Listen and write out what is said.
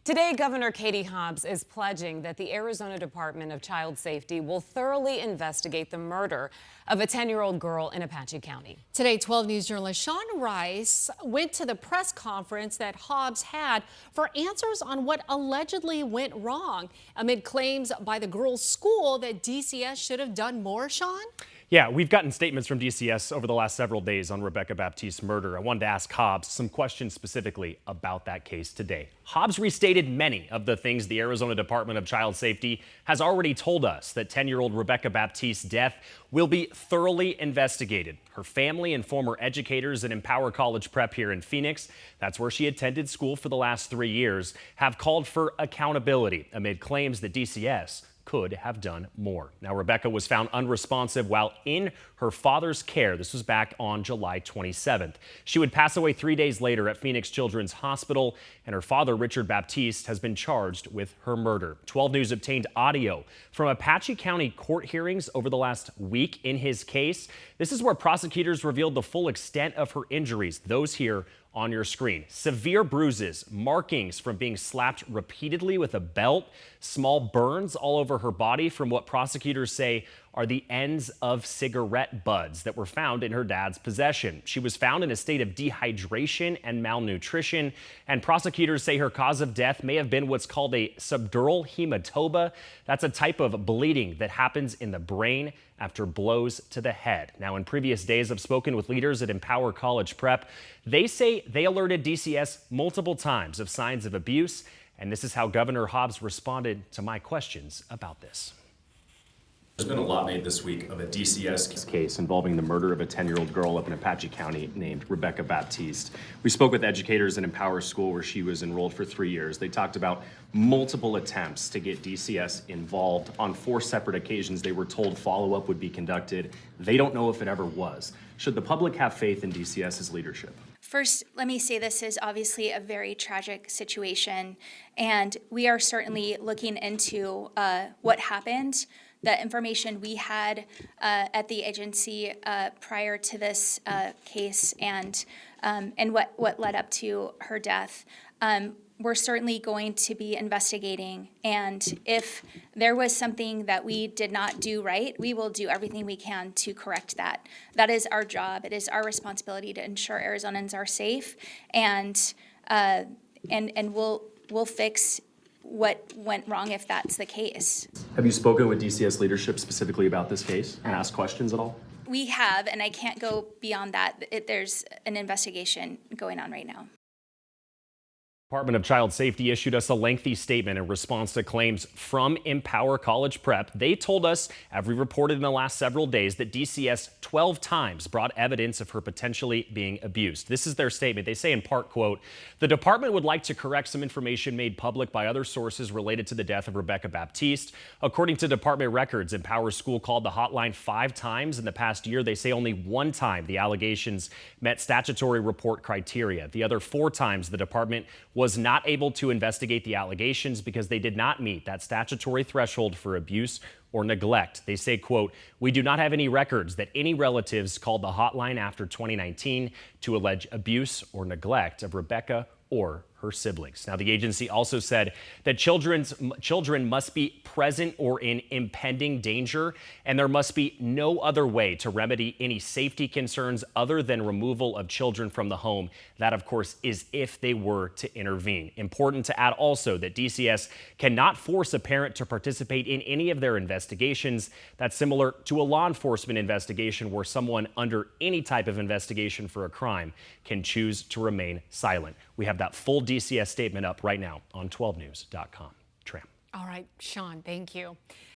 Today, Governor Katie Hobbs is pledging that the Arizona Department of Child Safety will thoroughly investigate the murder of a 10-year-old girl in Apache County. Today, 12 News journalist Sean Rice went to the press conference that Hobbs had for answers on what allegedly went wrong amid claims by the girl's school that DCS should have done more. Sean? Yeah, we've gotten statements from DCS over the last several days on Rebecca Baptiste's murder. I wanted to ask Hobbs some questions specifically about that case today. Hobbs restated many of the things the Arizona Department of Child Safety has already told us, that 10-year-old Rebecca Baptiste's death will be thoroughly investigated. Her family and former educators at Empower College Prep here in Phoenix, that's where she attended school for the last 3 years, have called for accountability amid claims that DCS could have done more. Now, Rebecca was found unresponsive while in her father's care. This was back on July 27th. She would pass away 3 days later at Phoenix Children's Hospital, and her father, Richard Baptiste, has been charged with her murder. 12 News obtained audio from Apache County court hearings over the last week in his case. This is where prosecutors revealed the full extent of her injuries, those here on your screen. Severe bruises, markings from being slapped repeatedly with a belt, small burns all over her body from what prosecutors say are the ends of cigarette butts that were found in her dad's possession. She was found in a state of dehydration and malnutrition, and prosecutors say her cause of death may have been what's called a subdural hematoma. That's a type of bleeding that happens in the brain after blows to the head. Now, in previous days, I've spoken with leaders at Empower College Prep. They say they alerted DCS multiple times of signs of abuse, and this is how Governor Hobbs responded to my questions about this. There's been a lot made this week of a DCS Case involving the murder of a 10-year-old girl up in Apache County named Rebecca Baptiste. We spoke with educators at Empower School where she was enrolled for 3 years. They talked about multiple attempts to get DCS involved. On 4 separate occasions, they were told follow-up would be conducted. They don't know if it ever was. Should the public have faith in DCS's leadership? First, let me say this is obviously a very tragic situation, and we are certainly looking into what happened. The information we had at the agency prior to this case and what led up to her death. We're certainly going to be investigating, and if there was something that we did not do right, we will do everything we can to correct that. That is our job. It is our responsibility to ensure Arizonans are safe, and we'll fix what went wrong if that's the case. Have you spoken with DCS leadership specifically about this case and asked questions at all? We have, and I can't go beyond that. There's an investigation going on right now. Department of Child Safety issued us a lengthy statement in response to claims from Empower College Prep. They told us, as we reported in the last several days, that DCS 12 times brought evidence of her potentially being abused. This is their statement. They say in part, quote, "The department would like to correct some information made public by other sources related to the death of Rebecca Baptiste. According to department records, Empower School called the hotline 5 times in the past year. They say only 1 time the allegations met statutory report criteria. The other 4 times the department was not able to investigate the allegations because they did not meet that statutory threshold for abuse or neglect." They say, quote, "We do not have any records that any relatives called the hotline after 2019 to allege abuse or neglect of Rebecca or her siblings." Now, the agency also said that children must be present or in impending danger, and there must be no other way to remedy any safety concerns other than removal of children from the home. That, of course, is if they were to intervene. Important to add also that DCS cannot force a parent to participate in any of their investigations. That's similar to a law enforcement investigation where someone under any type of investigation for a crime can choose to remain silent. We have that full DCS statement up right now on 12news.com. Tram. All right, Sean, thank you.